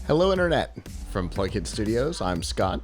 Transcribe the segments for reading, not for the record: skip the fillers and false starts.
Hello, Internet. From PLUGHITZ Studios, I'm Scott.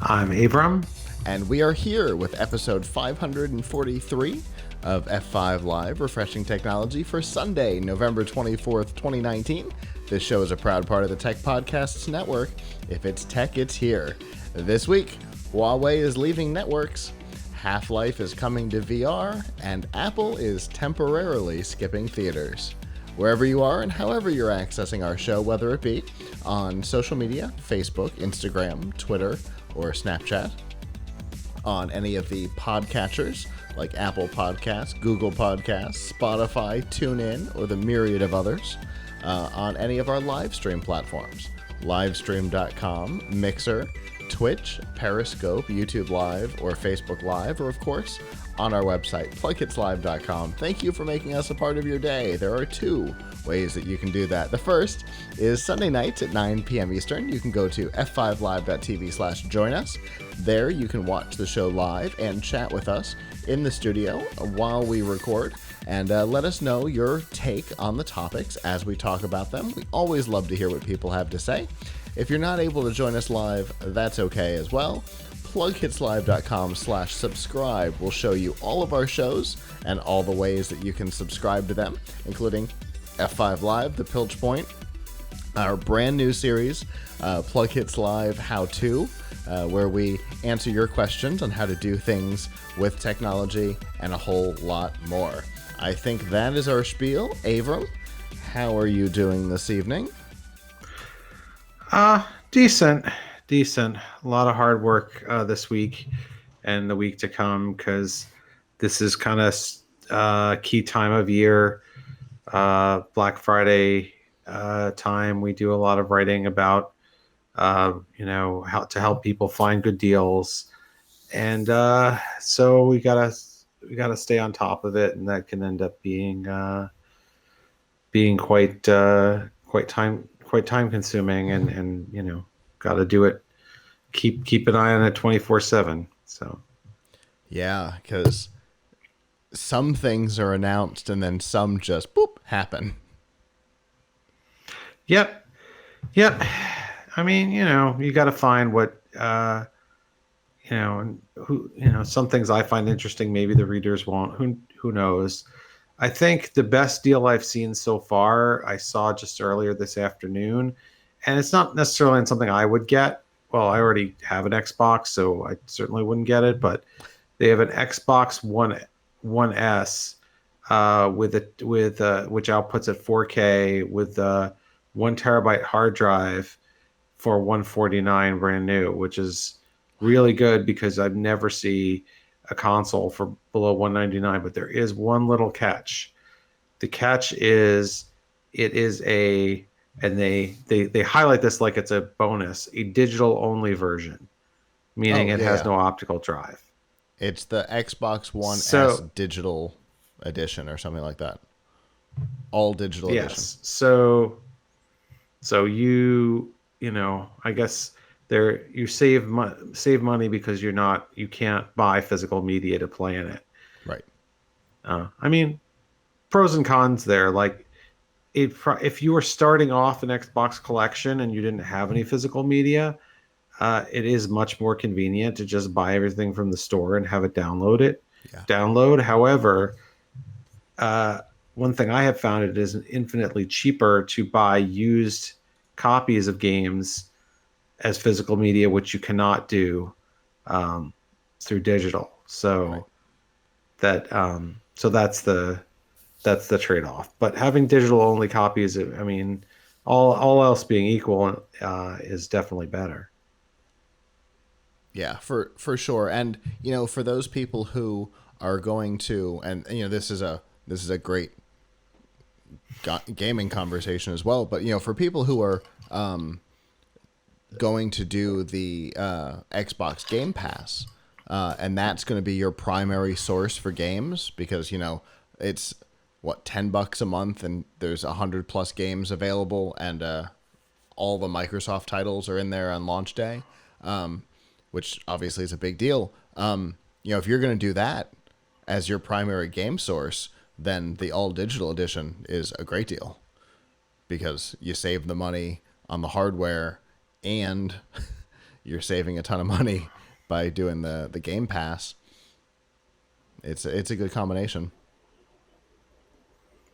I'm Avram. And we are here with episode 543 of F5 Live, Refreshing Technology for Sunday, November 24th, 2019. This show is a proud part of the Tech Podcasts Network. If it's tech, it's here. This week, Huawei is leaving networks, Half-Life is coming to VR, and Apple is temporarily skipping theaters. Wherever you are and however you're accessing our show, whether it be on social media, Facebook, Instagram, Twitter, or Snapchat, on any of the podcatchers like Apple Podcasts, Google Podcasts, Spotify, TuneIn, or the myriad of others, on any of our live stream platforms, livestream.com, Mixer, Twitch, Periscope, YouTube Live, or Facebook Live, or of course, on our website, PLUGHITZlive.com. Thank you for making us a part of your day. There are two ways that you can do that. The first is Sunday nights at 9 p.m. Eastern. You can go to f5live.tv/join us. There you can watch the show live and chat with us in the studio while we record, and let us know your take on the topics as we talk about them. We always love to hear what people have to say. If you're not able to join us live, that's okay as well. PLUGHITZlive.com/subscribe will show you all of our shows and all the ways that you can subscribe to them, including F5 Live, the Piltch Point, our brand new series, PLUGHITZ Live How To, where we answer your questions on how to do things with technology and a whole lot more. I think that is our spiel. Avram, how are you doing this evening? Decent. A lot of hard work this week and the week to come, because this is kind of key time of year. Black Friday time, we do a lot of writing about how to help people find good deals, and so we gotta stay on top of it, and that can end up being quite time consuming, and got to do it. Keep an eye on it 24/7. So, yeah, because some things are announced and then some just boop happen. Yep. I mean, you got to find what some things I find interesting. Maybe the readers won't. Who knows? I think the best deal I've seen so far, I saw just earlier this afternoon, and it's not necessarily something I would get. Well, I already have an Xbox, so I certainly wouldn't get it, but they have an Xbox One S with which outputs at 4K with a 1 terabyte hard drive for $149 brand new, which is really good because I'd never see a console for below $199. But there is one little catch. The catch is and they highlight this like it's a bonus, a digital only version, meaning it has no optical drive. It's the Xbox One S digital edition or something like that. All digital edition. Yes. So I guess you save money because you can't buy physical media to play in it. Right. I mean, pros and cons there. Like, if you were starting off an Xbox collection and you didn't have any physical media, it is much more convenient to just buy everything from the store and have it download. However, one thing I have found, it is infinitely cheaper to buy used copies of games as physical media, which you cannot do through digital. So right. That's the trade-off. But having digital only copies, I mean, all else being equal, is definitely better. Yeah, for sure. And for those people who are going to, and this is a great gaming conversation as well, but for people who are going to do the Xbox Game Pass, and that's going to be your primary source for games, because it's $10 a month, and there's 100+ games available, and all the Microsoft titles are in there on launch day, which obviously is a big deal. If you're going to do that as your primary game source, then the all digital edition is a great deal. because you save the money on the hardware and you're saving a ton of money by doing the Game Pass. It's a good combination.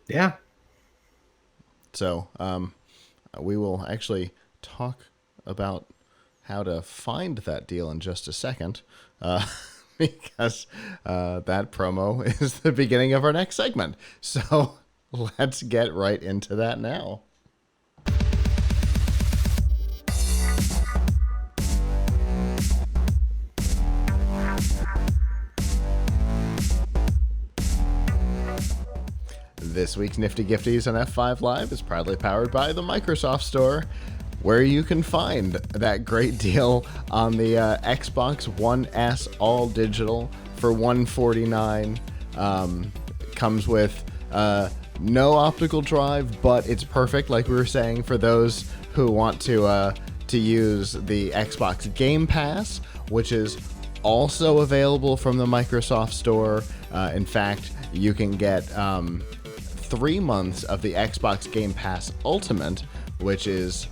Yeah. So we will actually talk about how to find that deal in just a second, because that promo is the beginning of our next segment. So let's get right into that now. This week's Nifty Gifties on F5 Live is proudly powered by the Microsoft Store, where you can find that great deal on the Xbox One S all digital for $149. Comes with no optical drive, but it's perfect, like we were saying, for those who want to use the Xbox Game Pass, which is also available from the Microsoft Store. In fact, you can get 3 months of the Xbox Game Pass Ultimate, which is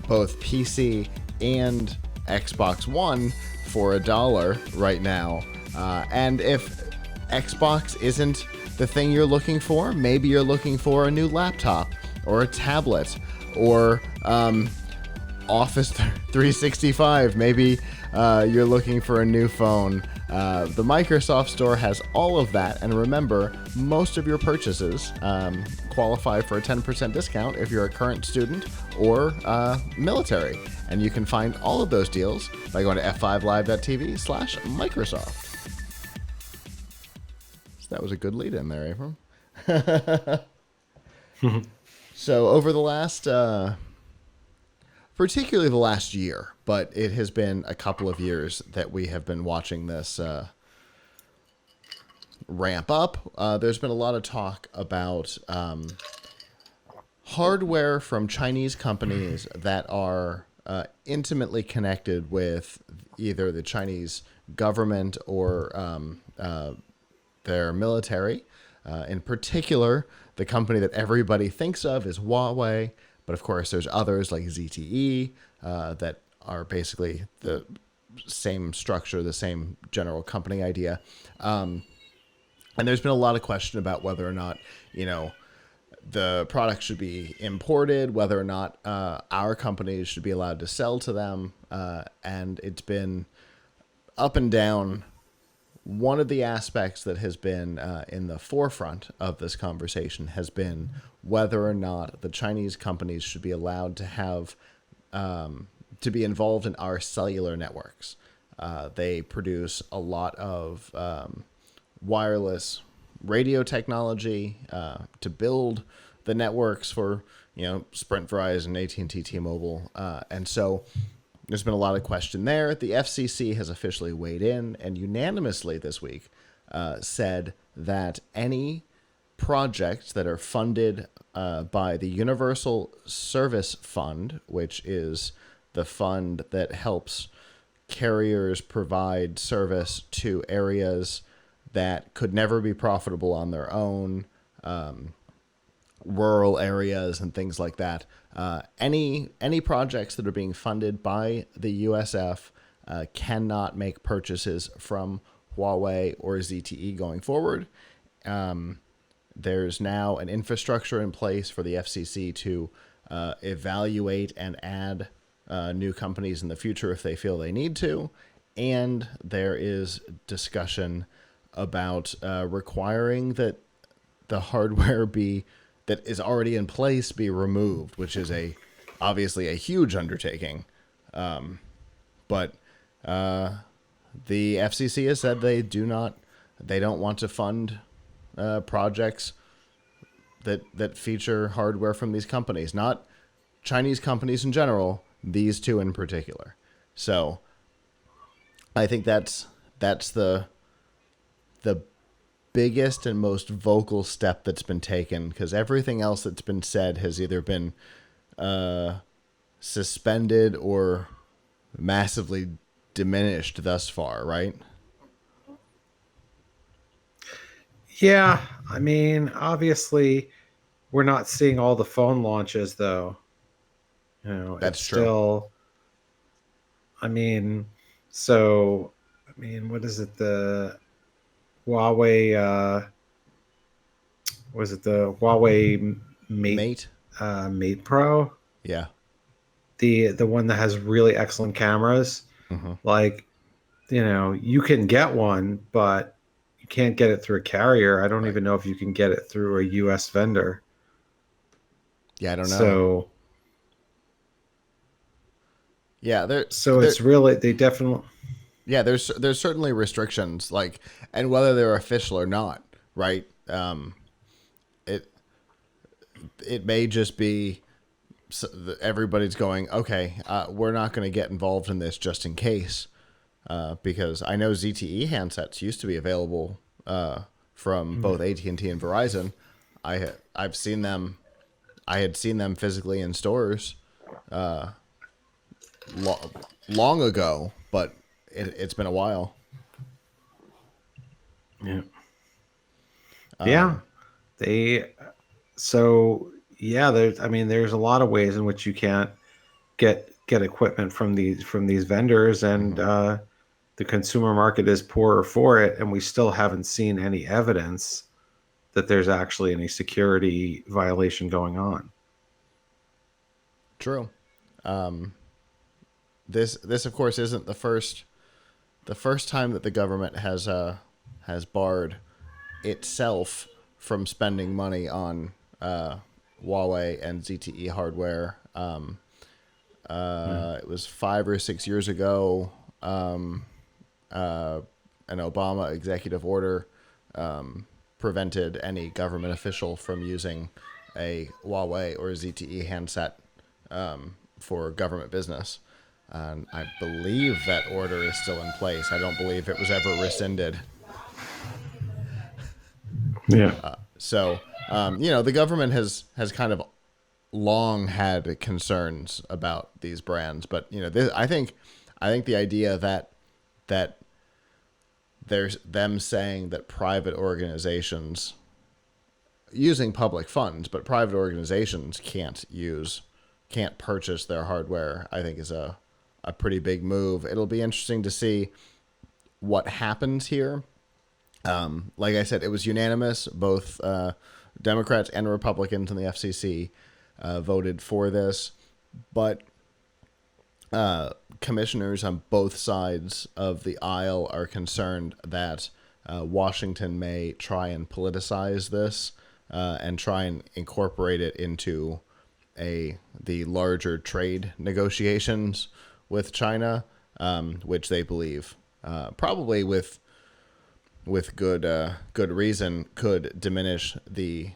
both PC and Xbox One, for $1 right now. And if Xbox isn't the thing you're looking for, maybe you're looking for a new laptop or a tablet or Office 365. Maybe you're looking for a new phone. The Microsoft Store has all of that. And remember, most of your purchases qualify for a 10% discount if you're a current student or military. And you can find all of those deals by going to f5live.tv/Microsoft. So that was a good lead in there, Avram. So over the last... particularly the last year, but it has been a couple of years that we have been watching this ramp up. There's been a lot of talk about hardware from Chinese companies that are intimately connected with either the Chinese government or their military. In particular, the company that everybody thinks of is Huawei. But of course, there's others like ZTE that are basically the same structure, the same general company idea. And there's been a lot of question about whether or not, the product should be imported, whether or not our companies should be allowed to sell to them. And it's been up and down. One of the aspects that has been in the forefront of this conversation has been whether or not the Chinese companies should be allowed to have to be involved in our cellular networks. They produce a lot of wireless radio technology to build the networks for Sprint, Verizon, AT&T, T-Mobile, and so there's been a lot of question there. The FCC has officially weighed in and unanimously this week said that any projects that are funded by the Universal Service Fund, which is the fund that helps carriers provide service to areas that could never be profitable on their own, rural areas and things like that. Any projects that are being funded by the USF cannot make purchases from Huawei or ZTE going forward. There's now an infrastructure in place for the FCC to evaluate and add new companies in the future if they feel they need to. And there is discussion about requiring that the hardware that is already in place be removed, which is obviously a huge undertaking. But the FCC has said they don't want to fund projects that feature hardware from these companies, not Chinese companies in general, these two in particular. So I think that's the biggest and most vocal step that's been taken, because everything else that's been said has either been suspended or massively diminished thus far, right? Yeah, I mean, obviously, we're not seeing all the phone launches though. You know, it's That's true. still, I mean, so, I mean, what is it? The Huawei, was it the Huawei Mate, Mate. Mate Pro? Yeah. The one that has really excellent cameras. Hmm. Like, you know, you can get one, but you can't get it through a carrier. I don't Right. even know if you can get it through a US vendor. Yeah, I don't know. So, Yeah, so there it's really, they definitely, yeah, there's certainly restrictions, like, and whether they're official or not, right? It it may just be everybody's going, okay, we're not going to get involved in this just in case, because I know ZTE handsets used to be available from both AT&T and Verizon. I've seen them. I had seen them physically in stores lo- long ago, but it's been a while. yeah. Yeah. They, so yeah, there's, I mean, there's a lot of ways in which you can't get equipment from these vendors, and Mhm. the consumer market is poorer for it, and we still haven't seen any evidence that there's actually any security violation going on. True. This of course isn't the first time that the government has barred itself from spending money on Huawei and ZTE hardware. Yeah. It was 5 or 6 years ago. Uh, an Obama executive order prevented any government official from using a Huawei or ZTE handset for government business. And I believe that order is still in place. I don't believe it was ever rescinded. Yeah. So, the government has kind of long had concerns about these brands, but I think the idea that there's them saying that private organizations using public funds, but private organizations can't purchase their hardware, I think is a pretty big move. It'll be interesting to see what happens here. Like I said, it was unanimous. Both Democrats and Republicans in the FCC voted for this, but commissioners on both sides of the aisle are concerned that Washington may try and politicize this and try and incorporate it into the larger trade negotiations with China, which they believe probably with good reason could diminish the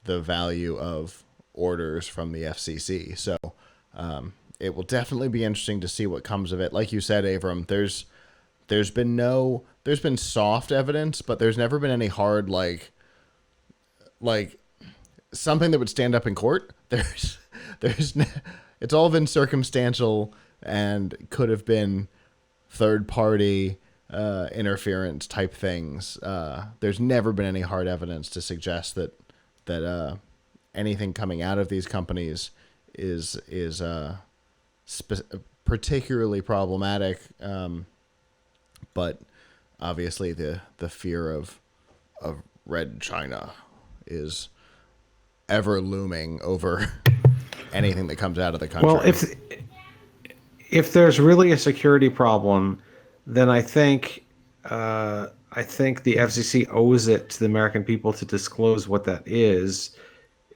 value of orders from the FCC. So it will definitely be interesting to see what comes of it. Like you said, Avram, there's been soft evidence, but there's never been any hard like something that would stand up in court. There's it's all been circumstantial and could have been third party interference type things. There's never been any hard evidence to suggest that anything coming out of these companies is particularly problematic. But obviously the fear of Red China is ever looming over anything that comes out of the Well, country. if there's really a security problem, then I think the FCC owes it to the American people to disclose what that is.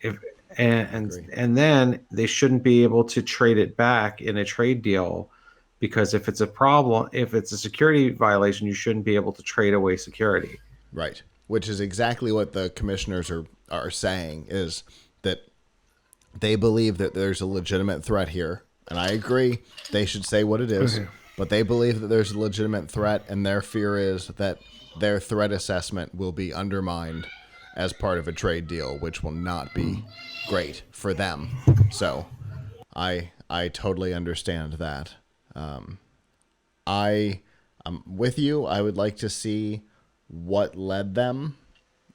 If I agree. and then they shouldn't be able to trade it back in a trade deal, because if it's a problem, if it's a security violation, you shouldn't be able to trade away security. Right. Which is exactly what the commissioners are saying, is that they believe that there's a legitimate threat here. And I agree, they should say what it is, Okay. but they believe that there's a legitimate threat, and their fear is that their threat assessment will be undermined as part of a trade deal, which will not be great for them. So I totally understand that. I am with you. I would like to see what led them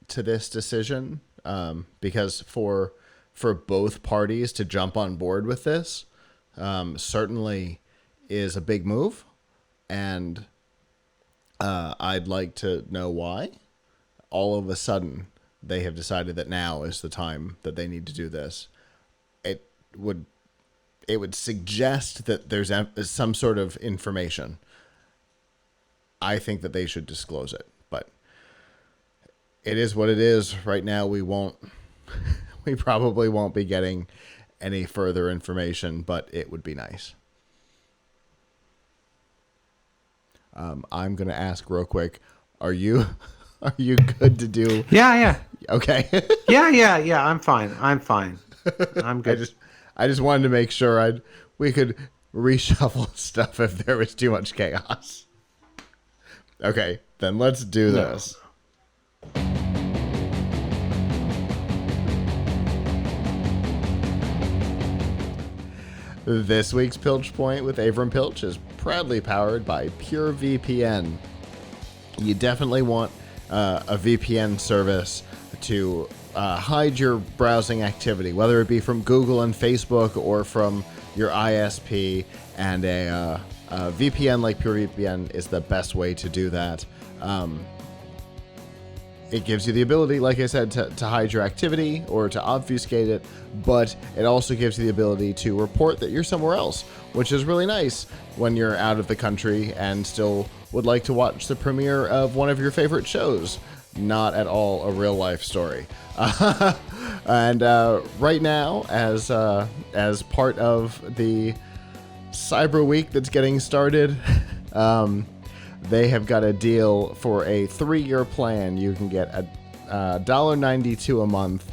to this decision, because for both parties to jump on board with this certainly is a big move, and I'd like to know why all of a sudden they have decided that now is the time that they need to do this. It would suggest that there's some sort of information. I think that they should disclose it, but it is what it is. Right now, we probably won't be getting any further information, but it would be nice. I'm going to ask real quick, are you good to do? Yeah. Okay. Yeah. I'm fine. I'm good. I just wanted to make sure we could reshuffle stuff if there was too much chaos. Okay, then let's do this. This week's Piltch Point with Avram Piltch is proudly powered by PureVPN. You definitely want a VPN service to hide your browsing activity, whether it be from Google and Facebook or from your ISP, and a VPN like PureVPN is the best way to do that. It gives you the ability, like I said, to hide your activity or to obfuscate it, but it also gives you the ability to report that you're somewhere else, which is really nice when you're out of the country and still would like to watch the premiere of one of your favorite shows. Not at all a real life story. And right now, as part of the Cyber Week that's getting started, they have got a deal for a 3-year plan. You can get $1.92 a month,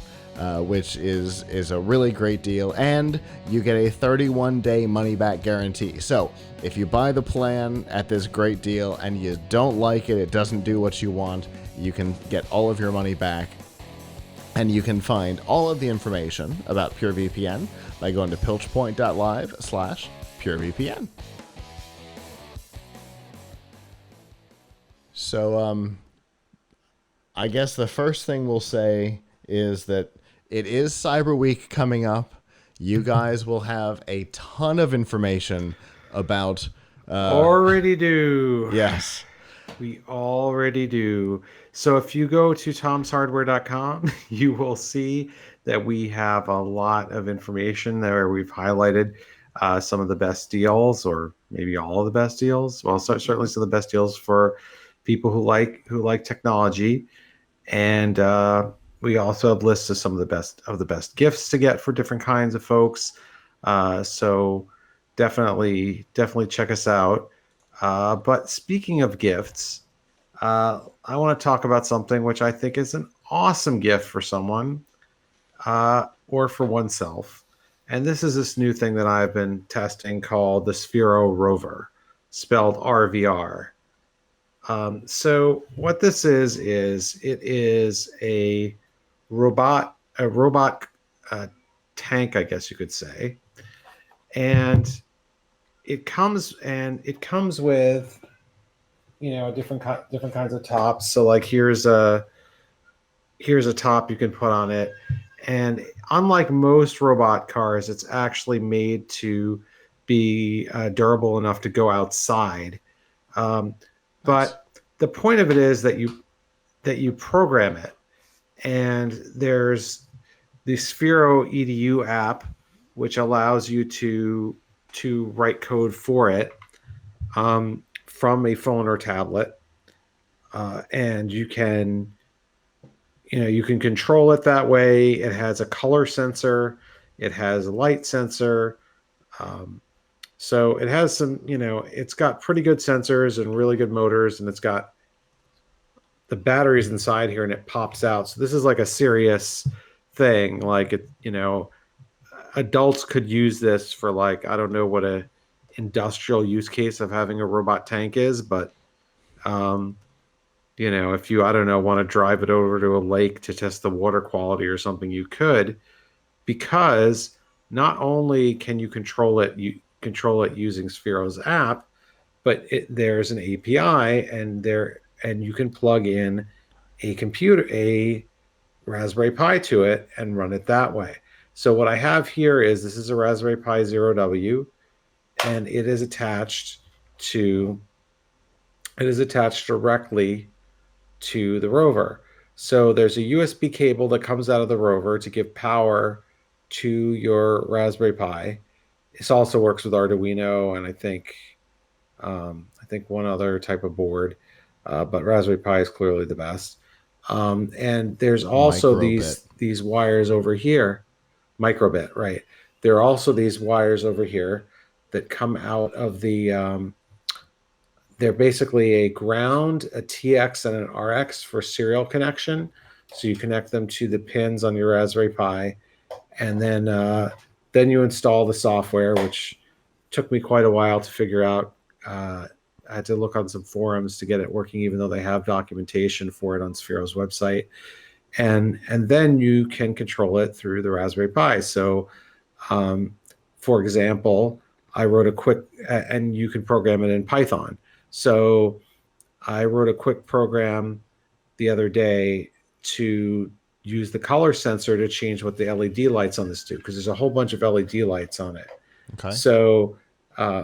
which is a really great deal, and you get a 31-day money-back guarantee. So if you buy the plan at this great deal and you don't like it, it doesn't do what you want, you can get all of your money back. And you can find all of the information about PureVPN by going to piltchpoint.live/PureVPN. So, I guess the first thing we'll say is that it is Cyber Week coming up. You guys will have a ton of information about... already do. Yes. We already do. So if you go to tomshardware.com, you will see that we have a lot of information there. We've highlighted some of the best deals, or maybe all of the best deals. Well, certainly some of the best deals for people who like technology. And we also have lists of some of the best gifts to get for different kinds of folks. So definitely check us out. But speaking of gifts, I want to talk about something which I think is an awesome gift for someone or for oneself. And this is this new thing that I've been testing called the Sphero rover, spelled RVR. So what this is it is a robot tank, I guess you could say. And it comes with, different kinds of tops. So like here's a top you can put on it, and unlike most robot cars, it's actually made to be durable enough to go outside. But the point of it is that you program it, and there's the Sphero EDU app, which allows you to write code for it from a phone or tablet, and you can control it that way. It has a color sensor, it has a light sensor, so it has some, it's got pretty good sensors and really good motors, and it's got the batteries inside here, and it pops out. So this is like a serious thing. Like adults could use this for, like, I don't know what a industrial use case of having a robot tank is, but if you, I don't know, want to drive it over to a lake to test the water quality or something, you could, because not only can you control it using Sphero's app, but there's an API, and you can plug in a Raspberry Pi to it and run it that way. So what I have here is this is a Raspberry Pi Zero W, and it is attached directly to the rover. So there's a USB cable that comes out of the rover to give power to your Raspberry Pi. This also works with Arduino and I think one other type of board, but Raspberry Pi is clearly the best. And there's also Microbit. these wires over here, microbit, right? There are also these wires over here that come out of they're basically a ground, a TX, and an RX for serial connection. So you connect them to the pins on your Raspberry Pi, and then you install the software, which took me quite a while to figure out. I had to look on some forums to get it working, even though they have documentation for it on Sphero's website. And then you can control it through the Raspberry Pi. So, for example, I wrote a quick, and you can program it in Python. So I wrote a quick program the other day to use the color sensor to change what the LED lights on this do, because there's a whole bunch of LED lights on it. Okay. So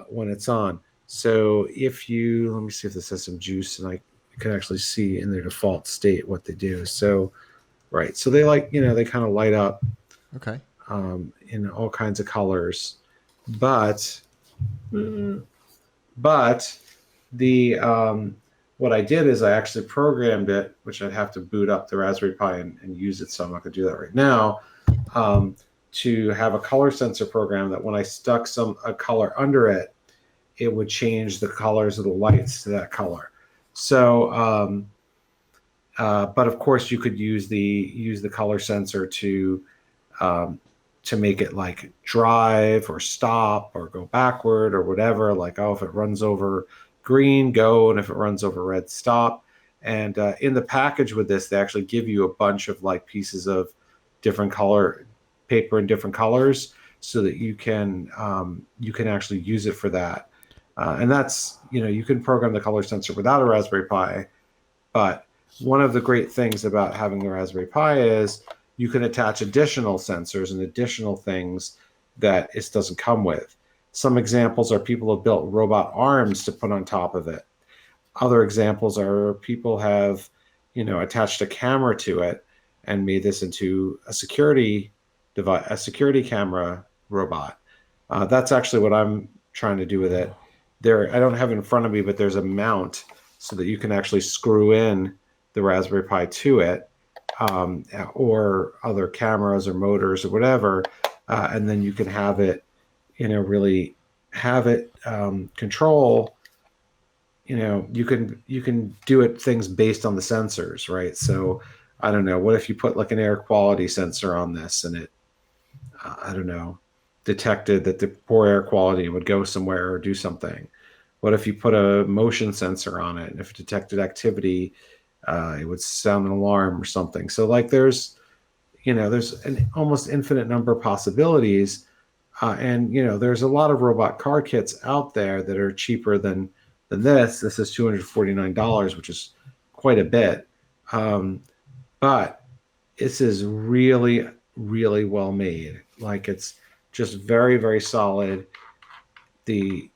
when it's on, so if you, let me see if this has some juice, and I can actually see in their default state what they do. So, right. So they they kind of light up Okay. in all kinds of colors, but the what I did is I actually programmed it, which I'd have to boot up the Raspberry Pi and use it. So I'm not going to do that right now. To have a color sensor program that when I stuck a color under it, it would change the colors of the lights to that color. So, but of course, you could use the color sensor to make it like drive or stop or go backward or whatever. Like, oh, if it runs over green, go, and if it runs over red, stop. And in the package with this, they actually give you a bunch of like pieces of different color paper in different colors, so that you can actually use it for that. And that's, you can program the color sensor without a Raspberry Pi. But one of the great things about having a Raspberry Pi is you can attach additional sensors and additional things that it doesn't come with. Some examples are people have built robot arms to put on top of it. Other examples are people have, attached a camera to it and made this into a security device, a security camera robot. That's actually what I'm trying to do with it. I don't have it in front of me, but there's a mount so that you can actually screw in the Raspberry Pi to it, or other cameras or motors or whatever, and then you can have it, really have it control. You can do it things based on the sensors, right? So I don't know. What if you put like an air quality sensor on this, and it, I don't know, detected that the poor air quality would go somewhere or do something? What if you put a motion sensor on it, and if it detected activity, it would sound an alarm or something? So like there's an almost infinite number of possibilities. And there's a lot of robot car kits out there that are cheaper than this. This is $249, which is quite a bit. But this is really, really well made. Like, it's just very, very solid. I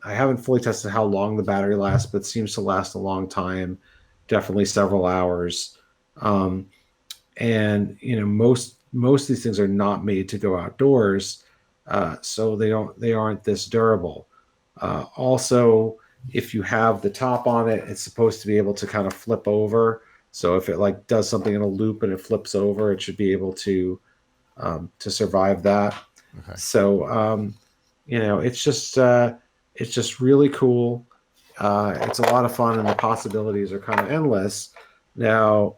haven't fully tested how long the battery lasts, but it seems to last a long time, definitely several hours. And most of these things are not made to go outdoors, so they aren't this durable. Also, if you have the top on it, it's supposed to be able to kind of flip over. So if it like does something in a loop and it flips over, it should be able to survive that. Okay. So it's just really cool. It's a lot of fun, and the possibilities are kind of endless. Now,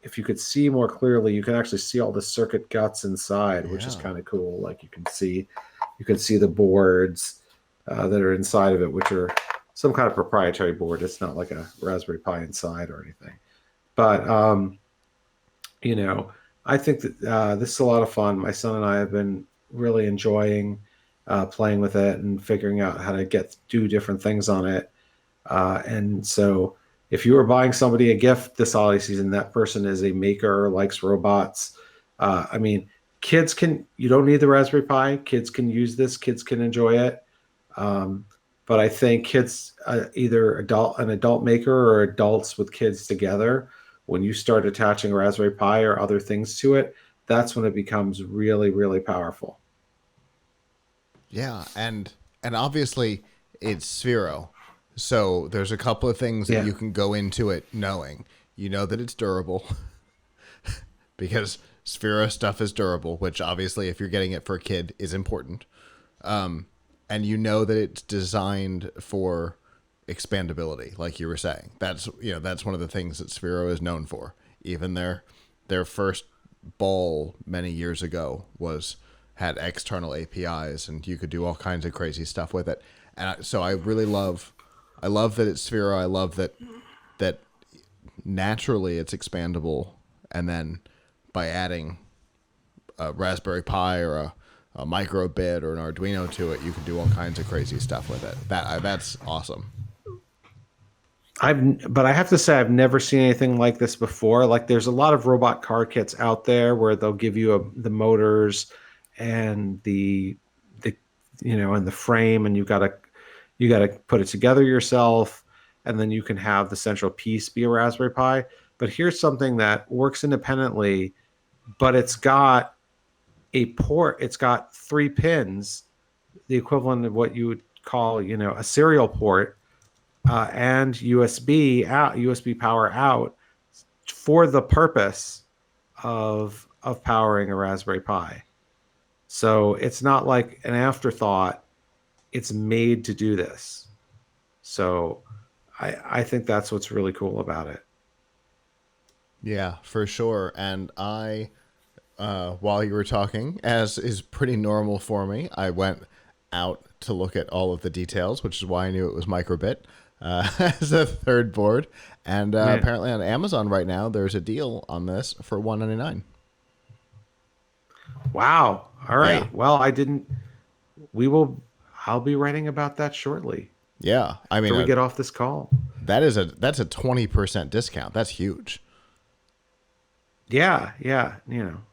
if you could see more clearly, you can actually see all the circuit guts inside, which is kind of cool. Like you can see the boards that are inside of it, which are some kind of proprietary board. It's not like a Raspberry Pi inside or anything. But I think that this is a lot of fun. My son and I have been really enjoying playing with it and figuring out how to do different things on it. And so if you were buying somebody a gift this holiday season, that person is a maker or likes robots. I mean, You don't need the Raspberry Pi. Kids can use this. Kids can enjoy it. Um, but I think kids, either an adult maker or adults with kids together, when you start attaching a Raspberry Pi or other things to it, that's when it becomes really, really powerful. Yeah, and obviously it's Sphero. So there's a couple of things that Yeah. you can go into it knowing. You know that it's durable because Sphero stuff is durable, which obviously if you're getting it for a kid is important. And you know that it's designed for expandability, like you were saying. That's one of the things that Sphero is known for. Even their first ball many years ago had external APIs, and you could do all kinds of crazy stuff with it. And so I love that it's Sphero. I love that naturally it's expandable, and then by adding a Raspberry Pi or a microbit or an Arduino to it, you can do all kinds of crazy stuff with it. That's awesome. But I have to say I've never seen anything like this before. Like there's a lot of robot car kits out there where they'll give you the motors and the and the frame, and you gotta put it together yourself, and then you can have the central piece be a Raspberry Pi. But here's something that works independently, but it's got a port. It's got 3 pins, the equivalent of what you would call a serial port, and USB power out for the purpose of powering a Raspberry Pi. So it's not like an afterthought. It's made to do this. So I think that's what's really cool about it. Yeah, for sure. And while you were talking, as is pretty normal for me, I went out to look at all of the details, which is why I knew it was microbit as a third board. And Yeah. apparently on Amazon right now, there's a deal on this for $199. Wow. All right. Yeah. Well, I didn't. We will. I'll be writing about that shortly Yeah, I mean after we get off this call. that's a 20% discount. That's huge. Yeah, yeah.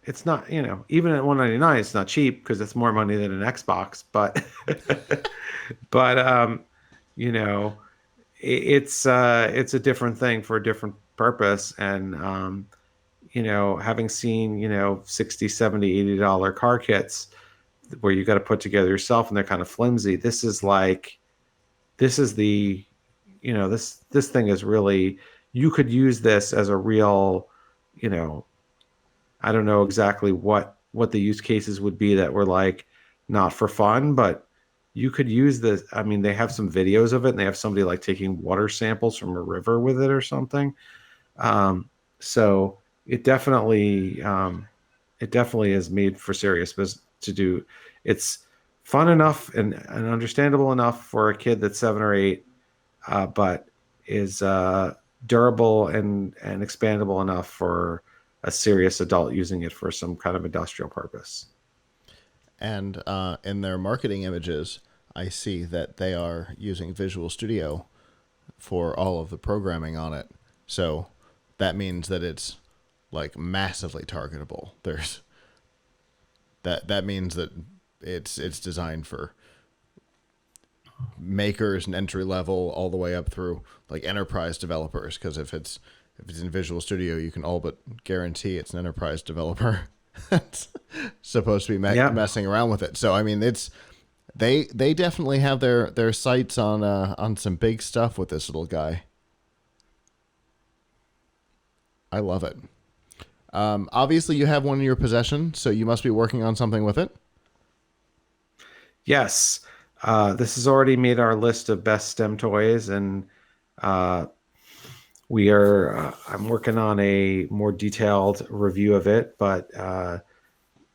It's not. Even at 199, it's not cheap because it's more money than an Xbox. But, but you know, it's a different thing for a different purpose. And having seen 60, 70, $80 car kits where you got to put together yourself and they're kind of flimsy. This is the this thing is really, you could use this as a real, you know I don't know exactly what the use cases would be that were like not for fun, but you could use this. I mean, they have some videos of it, and they have somebody like taking water samples from a river with it or something. So it definitely is made for serious business to do. It's fun enough and understandable enough for a kid that's 7 or 8, but is durable and expandable enough for a serious adult using it for some kind of industrial purpose. And in their marketing images, I see that they are using Visual Studio for all of the programming on it. So that means that it's like massively targetable. That means that it's designed for makers and entry level all the way up through like enterprise developers, because if it's in Visual Studio, you can all but guarantee it's an enterprise developer that's supposed to be messing around with it. So I mean, they definitely have their sights on some big stuff with this little guy. I love it. Obviously, you have one in your possession, so you must be working on something with it. Yes, this has already made our list of best STEM toys, and we are. I'm working on a more detailed review of it, but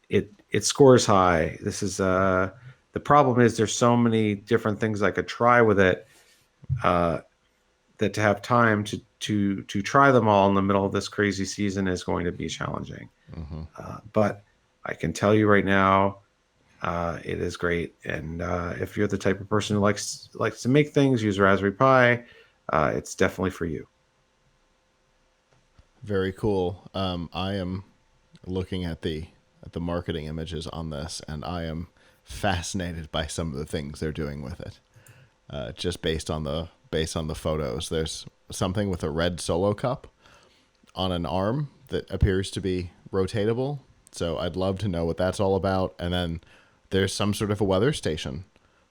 it scores high. This is the problem is there's so many different things I could try with it, that to have time to try them all in the middle of this crazy season is going to be challenging. But I can tell you right now, it is great. And if you're the type of person who likes to make things, use Raspberry Pi, it's definitely for you. Very cool. I am looking at the the marketing images on this, and I am fascinated by some of the things they're doing with it. Just based on the photos, there's something with a red solo cup on an arm that appears to be rotatable. So I'd love to know what that's all about. And then there's some sort of a weather station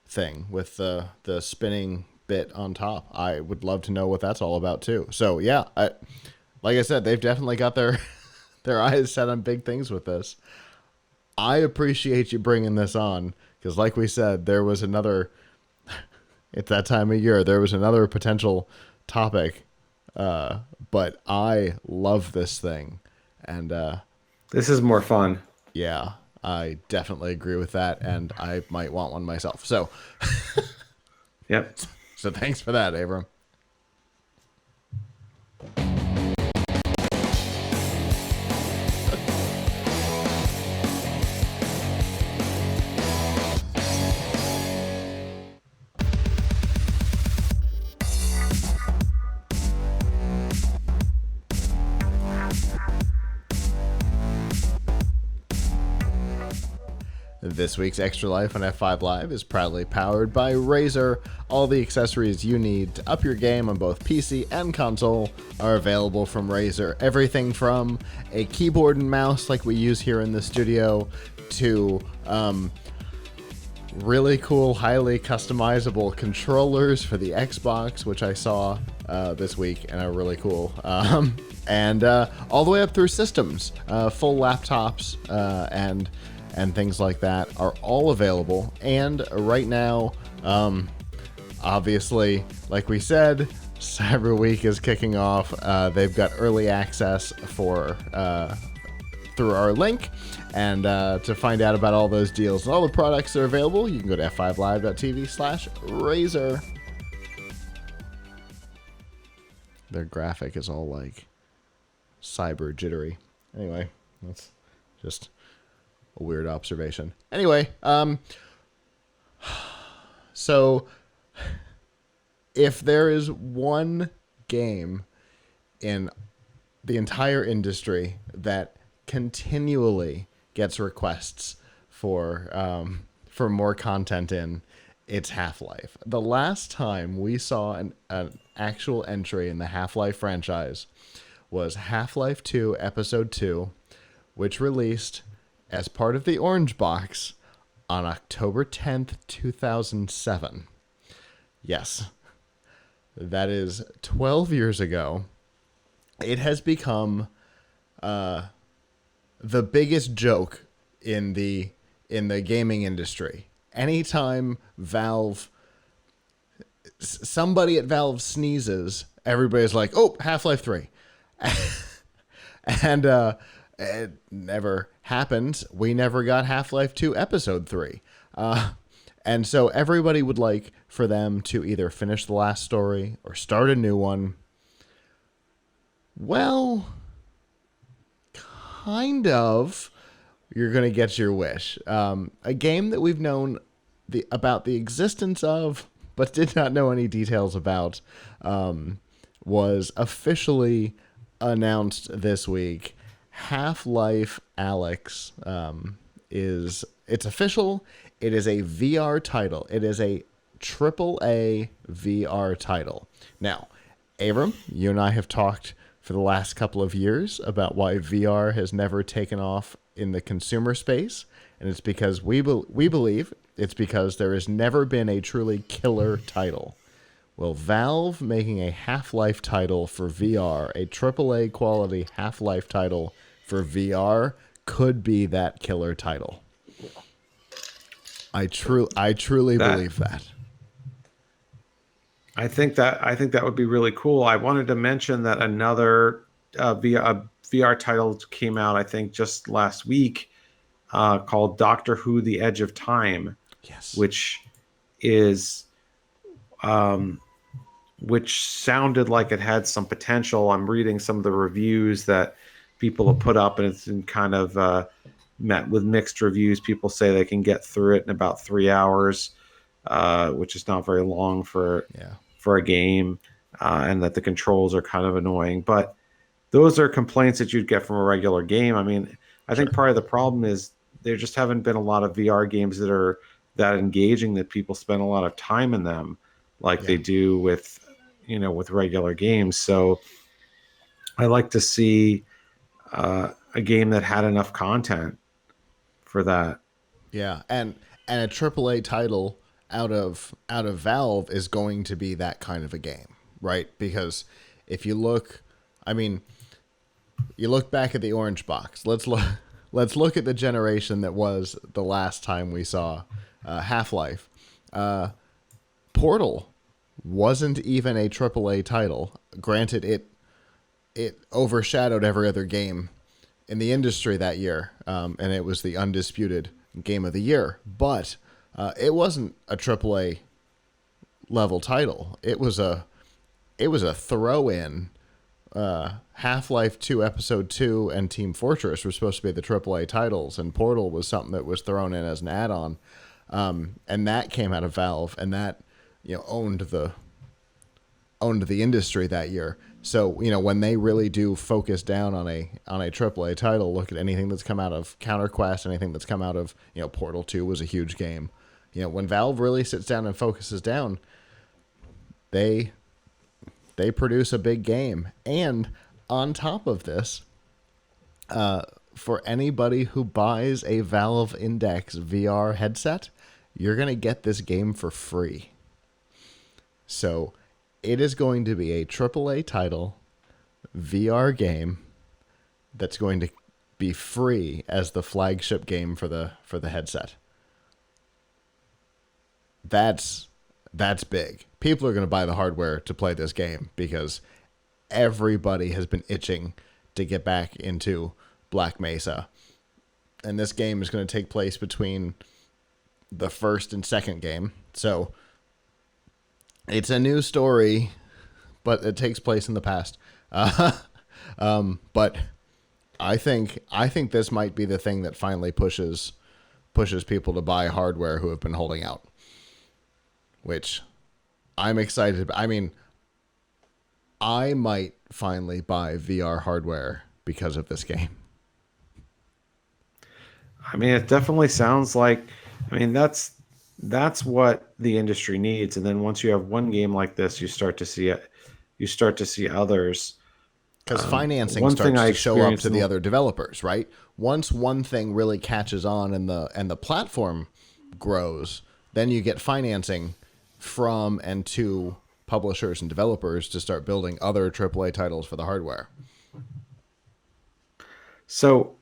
thing with the spinning bit on top. I would love to know what that's all about too. So yeah, like I said, they've definitely got their eyes set on big things with this. I appreciate you bringing this on because, like we said, there was another. It's that time of year. There was another potential topic, but I love this thing, and this is more fun. Yeah, I definitely agree with that, and I might want one myself. So, yep. So thanks for that, Avram. This week's Extra Life on F5 Live is proudly powered by Razer. All the accessories you need to up your game on both PC and console are available from Razer. Everything from a keyboard and mouse like we use here in the studio to really cool, highly customizable controllers for the Xbox, which I saw this week and are really cool. And all the way up through systems, full laptops, and things like that are all available. And right now, obviously, like we said, Cyber Week is kicking off. They've got early access for through our link. And to find out about all those deals and all the products that are available, you can go to f5live.tv/Razer. Their graphic is all like cyber jittery. Anyway, that's just a weird observation. Anyway, so if there is one game in the entire industry that continually gets requests for more content in, it's Half-Life. The last time we saw an actual entry in the Half-Life franchise was Half-Life 2 Episode 2, which released as part of the Orange Box on October 10th, 2007. Yes, that is 12 years ago. It has become the biggest joke in the gaming industry. Anytime somebody at Valve sneezes, everybody's like, "Oh, Half-Life 3." And it never happened. We never got Half-Life 2 Episode 3. And so everybody would like for them to either finish the last story or start a new one. Well, kind of. You're going to get your wish. A game that we've known about the existence of, but did not know any details about, was officially announced this week. Half-Life Alyx it's official. It is a VR title. It is a AAA VR title. Now, Avram, you and I have talked for the last couple of years about why VR has never taken off in the consumer space, and it's because we believe it's because there has never been a truly killer title. Well, Valve making a Half-Life title for VR, a AAA quality Half-Life title for VR, could be that killer title. I truly believe that. I think that would be really cool. I wanted to mention that another VR title came out, I think, just last week, called Doctor Who: The Edge of Time. Yes. Which sounded like it had some potential. I'm reading some of the reviews that people have put up, and it's been kind of met with mixed reviews. People say they can get through it in about 3 hours, which is not very long for a game, and that the controls are kind of annoying. But those are complaints that you'd get from a regular game. I mean, I Sure. think part of the problem is there just haven't been a lot of VR games that are that engaging that people spend a lot of time in them, like Yeah. they do with with regular games. So I like to see a game that had enough content for that. Yeah, and a AAA title out of Valve is going to be that kind of a game, right? Because if you look, I mean, you look back at the orange box. Let's look at the generation that was the last time we saw Half-Life. Portal wasn't even a AAA title. Granted, it overshadowed every other game in the industry that year, and it was the undisputed game of the year. But it wasn't a AAA level title. It was a throw in. Half-Life 2 Episode 2 and Team Fortress were supposed to be the AAA titles, and Portal was something that was thrown in as an add-on, and that came out of Valve, and that owned the industry that year. So when they really do focus down on a AAA title, look at anything that's come out of CounterQuest, anything that's come out of Portal 2 was a huge game. When Valve really sits down and focuses down, they produce a big game. And on top of this, for anybody who buys a Valve Index VR headset, you're going to get this game for free. So it is going to be a AAA title VR game that's going to be free as the flagship game for the headset. That's big. People are going to buy the hardware to play this game because everybody has been itching to get back into Black Mesa. And this game is going to take place between the first and second game. So it's a new story, but it takes place in the past. But I think this might be the thing that finally pushes people to buy hardware who have been holding out, which I'm excited about. I mean, I might finally buy VR hardware because of this game. I mean, it definitely sounds like, I mean, that's what the industry needs. And then once you have one game like this, you start to see it. You start to see others. Because financing One thing starts I to show up experienced to the other developers, right? Once one thing really catches on and the platform grows, then you get financing from and to publishers and developers to start building other AAA titles for the hardware. So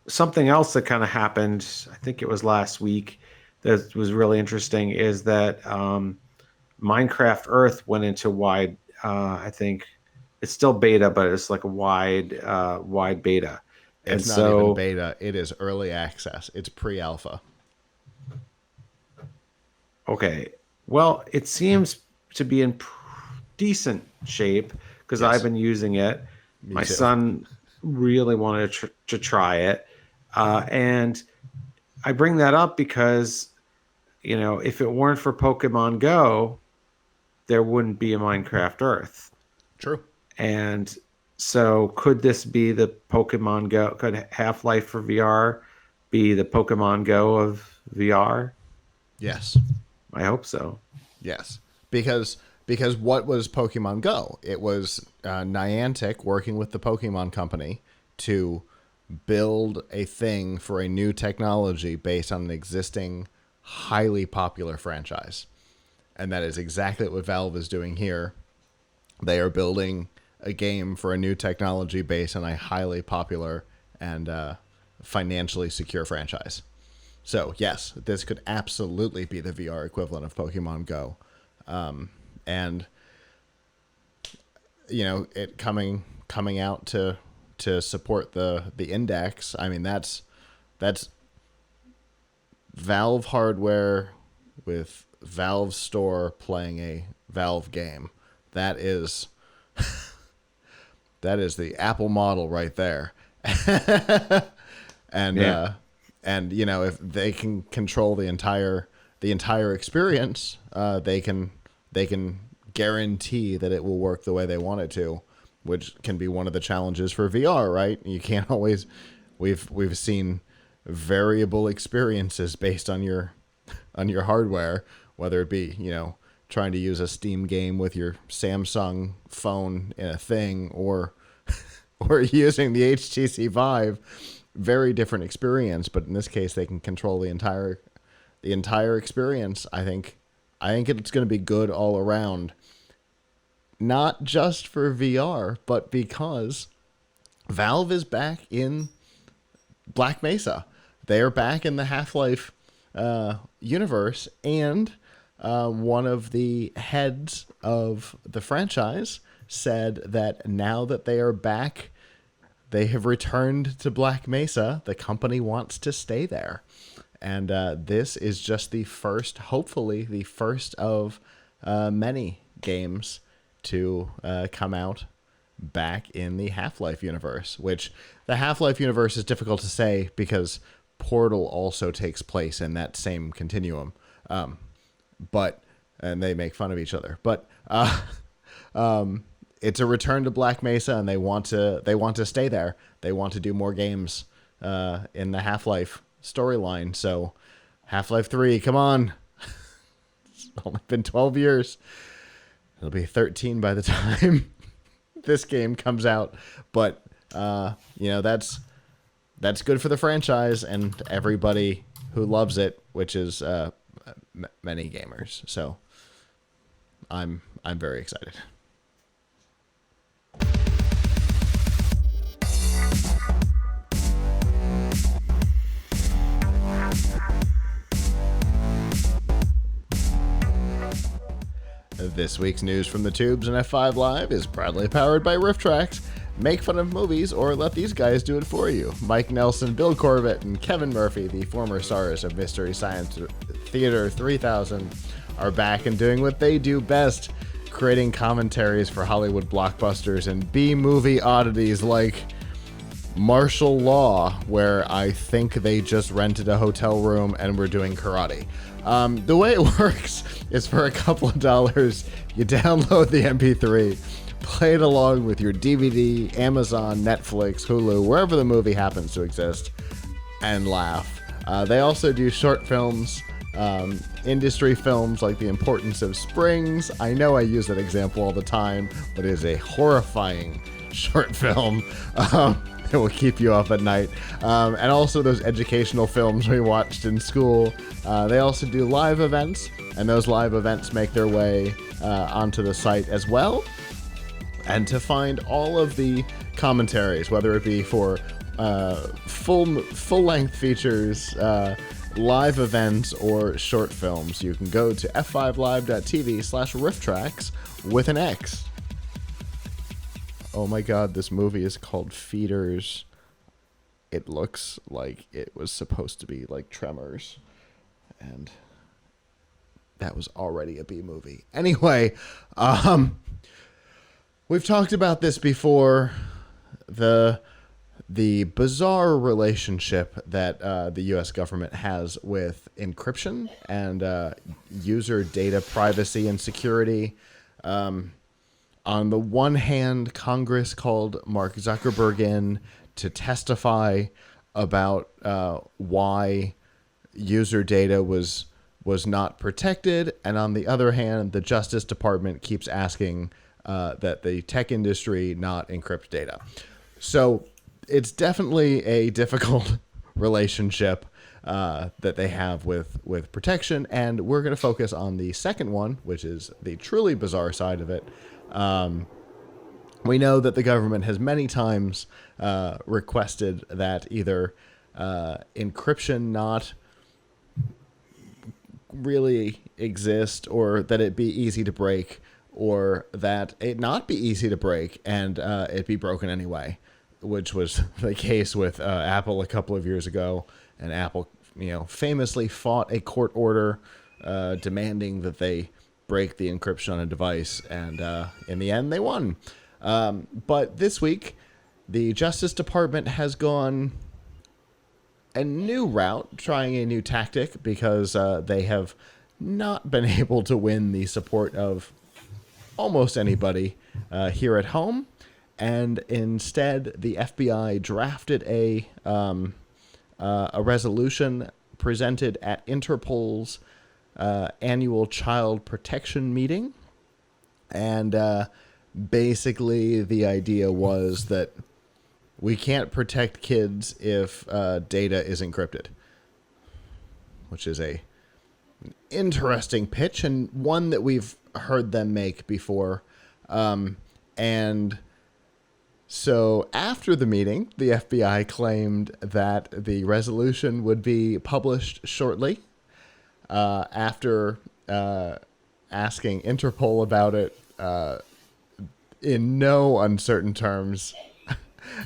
something else that kind of happened, I think it was last week, that was really interesting is that Minecraft Earth went into wide. I think it's still beta, but it's like a wide beta. And It's not even so, beta. It is early access. It's pre-alpha. okay, well, it seems to be in decent shape because Yes. I've been using it. Me My too. son really wanted to try it, and I bring that up because if it weren't for Pokemon Go, there wouldn't be a Minecraft Earth. True. And so, could this be the Pokemon Go? Could Half-Life for VR be the Pokemon Go of VR? Yes. I hope so. Yes. Because what was Pokemon Go? It was Niantic working with the Pokemon Company to build a thing for a new technology based on an existing highly popular franchise. And that is exactly what Valve is doing here. They are building a game for a new technology based on a highly popular and financially secure franchise. So, yes, this could absolutely be the VR equivalent of Pokemon Go. And, it coming out to support the index. I mean, that's Valve hardware with Valve Store playing a Valve game. That is the Apple model right there. And Yeah. if they can control the entire experience, they can guarantee that it will work the way they want it to, which can be one of the challenges for VR, right? You can't always we've seen variable experiences based on your hardware, whether it be, trying to use a Steam game with your Samsung phone in a thing, or using the HTC Vive. Very different experience, but in this case they can control the entire experience. I think it's going to be good all around, not just for VR, but because Valve is back in Black Mesa. They are back in the Half-Life universe, and one of the heads of the franchise said that now that they are back, they have returned to Black Mesa. The company wants to stay there. And this is just the first, hopefully, the first of many games to come out back in the Half-Life universe, which the Half-Life universe is difficult to say because Portal also takes place in that same continuum. And they make fun of each other. But it's a return to Black Mesa, and they want to stay there. They want to do more games in the Half-Life storyline. So Half-Life 3, come on. It's only been 12 years. It'll be 13 by the time this game comes out. But that's good for the franchise and everybody who loves it, which is many gamers. So I'm very excited. This week's news from the tubes and F5 Live is proudly powered by RiffTrax. Make fun of movies or let these guys do it for you. Mike Nelson, Bill Corbett, and Kevin Murphy, the former stars of Mystery Science Theater 3000, are back and doing what they do best, creating commentaries for Hollywood blockbusters and B-movie oddities like Martial Law, where I think they just rented a hotel room and were doing karate. The way it works is for a couple of dollars, you download the MP3, play it along with your DVD, Amazon, Netflix, Hulu, wherever the movie happens to exist, and laugh. They also do short films, industry films like The Importance of Springs. I know I use that example all the time, but it is a horrifying short film. It will keep you up at night. And also those educational films we watched in school. They also do live events, and those live events make their way onto the site as well. And to find all of the commentaries, whether it be for full-length features, live events, or short films, you can go to f5live.tv/rifftracks with an X. Oh my god, this movie is called Feeders. It looks like it was supposed to be like Tremors. And that was already a B movie. Anyway, we've talked about this before. The bizarre relationship that the U.S. government has with encryption and user data privacy and security. On the one hand, Congress called Mark Zuckerberg in to testify about why user data was not protected, and on the other hand, the Justice Department keeps asking that the tech industry not encrypt data. So it's definitely a difficult relationship that they have with protection, and we're going to focus on the second one, which is the truly bizarre side of it. We know that the government has many times requested that either encryption not really exist, or that it be easy to break, or that it not be easy to break and it be broken anyway, which was the case with Apple a couple of years ago. And Apple, famously fought a court order demanding that they break the encryption on a device, and in the end they won. But this week, the Justice Department has gone a new route, trying a new tactic, because they have not been able to win the support of almost anybody here at home, and instead the FBI drafted a resolution presented at Interpol's annual child protection meeting. And basically the idea was that we can't protect kids if data is encrypted, which is an interesting pitch and one that we've heard them make before. And so after the meeting, the FBI claimed that the resolution would be published shortly. After asking Interpol about it in no uncertain terms,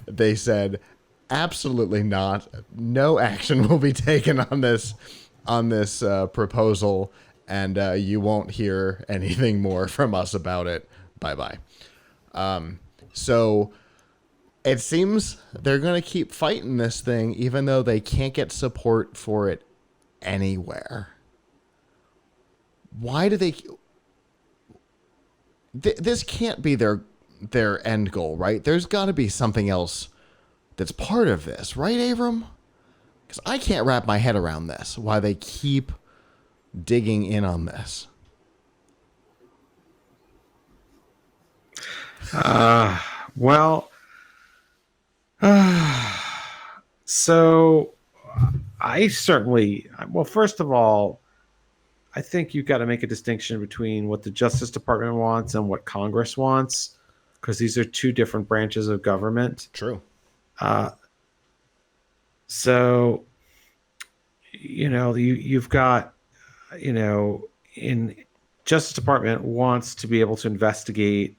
they said, absolutely not. No action will be taken on this proposal, and you won't hear anything more from us about it. Bye-bye. So it seems they're going to keep fighting this thing, even though they can't get support for it anywhere. Why do they... This can't be their end goal, right? There's got to be something else that's part of this, right, Avram? Because I can't wrap my head around this, why they keep digging in on this. So first of all, I think you've got to make a distinction between what the Justice Department wants and what Congress wants, because these are two different branches of government. True. So, you've got, in Justice Department wants to be able to investigate,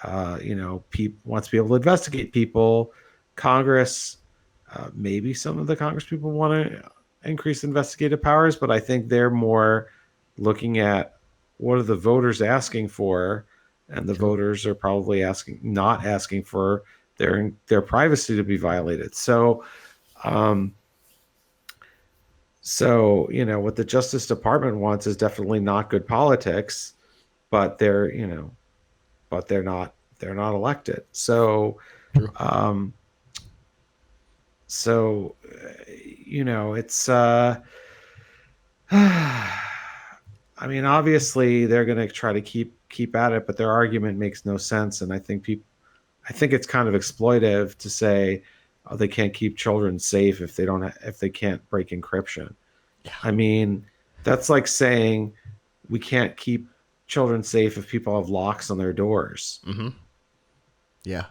wants to be able to investigate people. Congress, maybe some of the Congress people want to increase investigative powers, but I think they're more looking at what are the voters asking for, and the voters are probably not asking for their privacy to be violated. So, what the Justice Department wants is definitely not good politics, but they're not elected. So, it's obviously they're going to try to keep at it, but their argument makes no sense. And I think it's kind of exploitive to say, oh, they can't keep children safe if they can't break encryption. Yeah. That's like saying we can't keep children safe if people have locks on their doors. Mm-hmm. Yeah.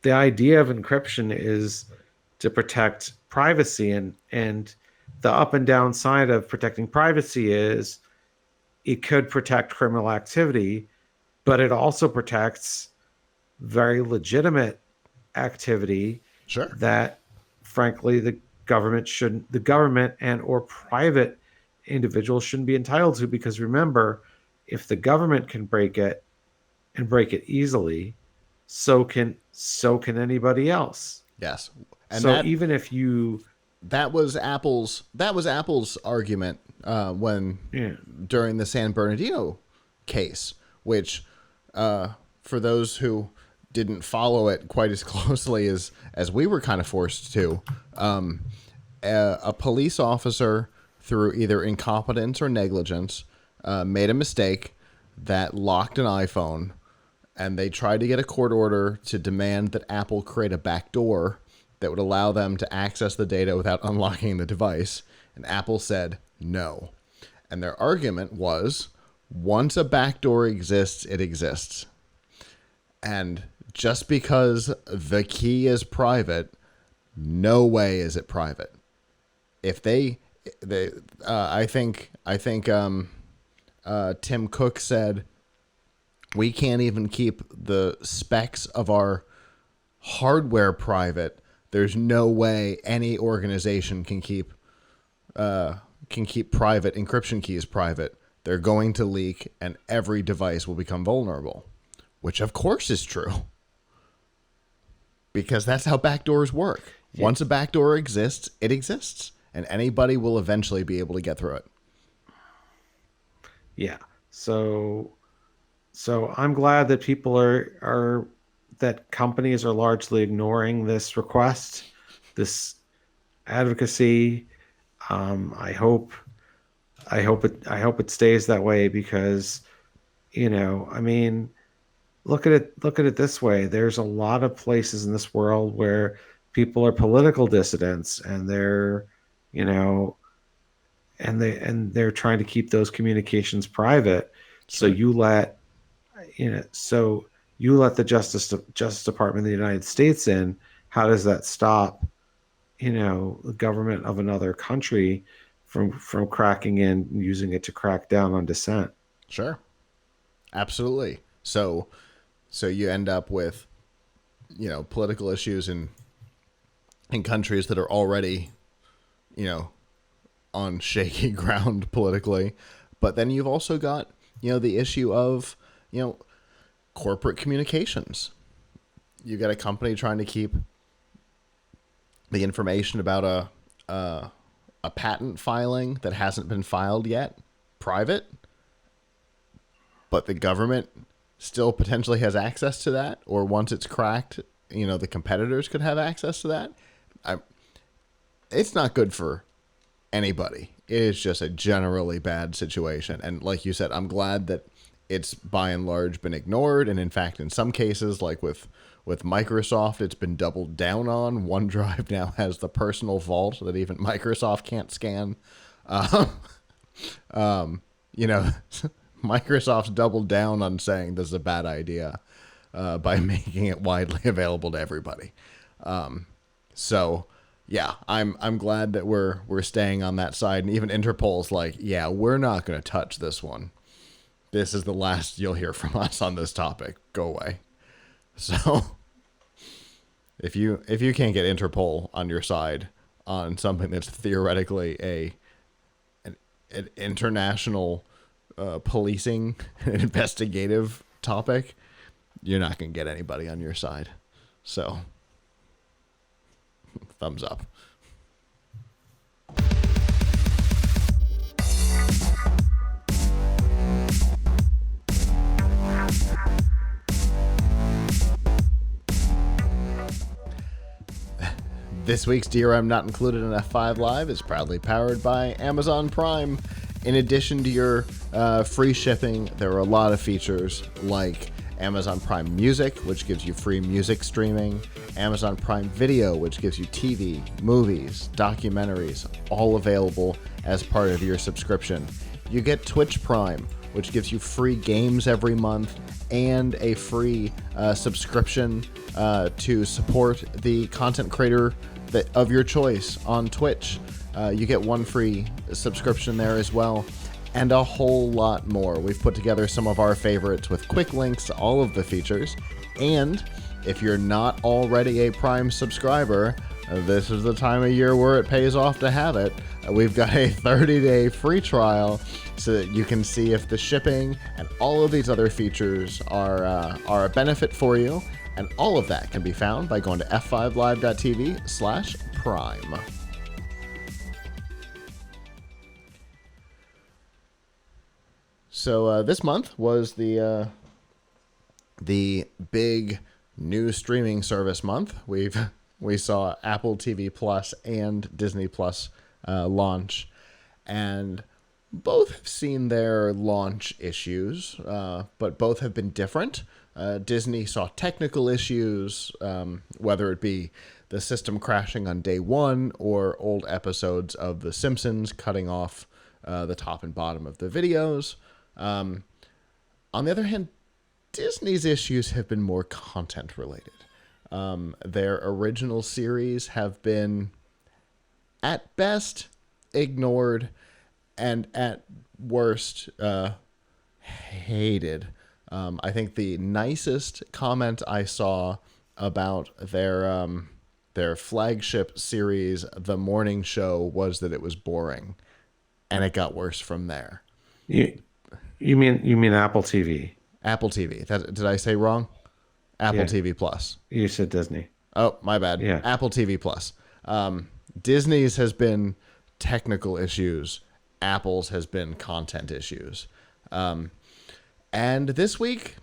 The idea of encryption is to protect privacy, and the up and down side of protecting privacy is it could protect criminal activity, but it also protects very legitimate activity. Sure. That frankly the government and or private individuals shouldn't be entitled to, because remember, if the government can break it and break it easily, so can anybody else. Yes. And so even if that was Apple's argument during the San Bernardino case, which for those who didn't follow it quite as closely as we were kind of forced to, a police officer, through either incompetence or negligence, made a mistake that locked an iPhone, and they tried to get a court order to demand that Apple create a backdoor that would allow them to access the data without unlocking the device. And Apple said no. And their argument was, once a backdoor exists, it exists. And just because the key is private, no way is it private. If I think Tim Cook said, we can't even keep the specs of our hardware private. There's no way any organization can keep private encryption keys private. They're going to leak, and every device will become vulnerable, which of course is true, because that's how backdoors work. Yeah. Once a backdoor exists, it exists, and anybody will eventually be able to get through it. Yeah. So I'm glad that people are that companies are largely ignoring this request, this advocacy. I hope I hope it stays that way because, I mean, look at it this way. There's a lot of places in this world where people are political dissidents and you know, they're trying to keep those communications private. So Sure. so you let the Justice Department of the United States in. How does that stop, the government of another country from cracking in and using it to crack down on dissent? Sure. Absolutely. So you end up with, political issues in countries that are already, you know, on shaky ground politically. But then you've also got, the issue of, you know, corporate communications. You got a company trying to keep the information about a patent filing that hasn't been filed yet private, but the government still potentially has access to that, or once it's cracked, the competitors could have access to that. It's not good for anybody. It is just a generally bad situation. And like you said, I'm glad that it's by and large been ignored. And in fact, in some cases, like with Microsoft, it's been doubled down on. OneDrive now has the personal vault that even Microsoft can't scan. You know, Microsoft's doubled down on saying this is a bad idea by making it widely available to everybody. So yeah, I'm glad that we're staying on that side, and even Interpol's like, yeah, we're not going to touch this one. This is the last you'll hear from us on this topic. Go away. So if you can't get Interpol on your side on something that's theoretically an international policing investigative topic, you're not going to get anybody on your side. So thumbs up. This week's DRM Not Included in F5 Live is proudly powered by Amazon Prime. In addition to your free shipping, there are a lot of features like Amazon Prime Music, which gives you free music streaming, Amazon Prime Video, which gives you TV, movies, documentaries, all available as part of your subscription. You get Twitch Prime, which gives you free games every month and a free subscription to support the content creator of your choice on Twitch. You get one free subscription there as well, and a whole lot more. We've put together some of our favorites with quick links to all of the features. And if you're not already a Prime subscriber, this is the time of year where it pays off to have it. We've got a 30-day free trial so that you can see if the shipping and all of these other features are a benefit for you. And all of that can be found by going to f5live.tv/prime. So this month was the big new streaming service month. We saw Apple TV Plus and Disney Plus launch, and both have seen their launch issues, but both have been different. Disney saw technical issues, whether it be the system crashing on day one or old episodes of The Simpsons cutting off the top and bottom of the videos. On the other hand, Disney's issues have been more content related. Their original series have been, at best, ignored, and at worst, hated. I think the nicest comment I saw about their flagship series, The Morning Show, was that it was boring, and it got worse from there. You mean Apple TV? Apple TV. Did I say wrong? Apple TV Plus. You said Disney. Oh, my bad. Yeah. Apple TV Plus. Disney's has been technical issues. Apple's has been content issues. And this week,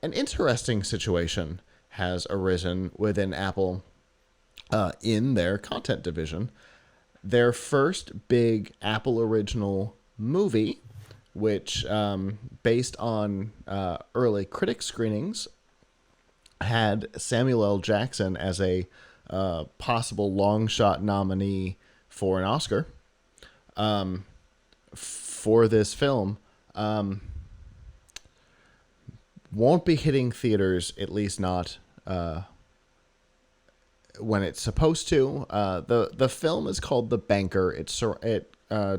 an interesting situation has arisen within Apple in their content division. Their first big Apple original movie, which, based on early critic screenings, had Samuel L. Jackson as a possible long shot nominee for an Oscar for this film, won't be hitting theaters, at least not when it's supposed to. The film is called The Banker. It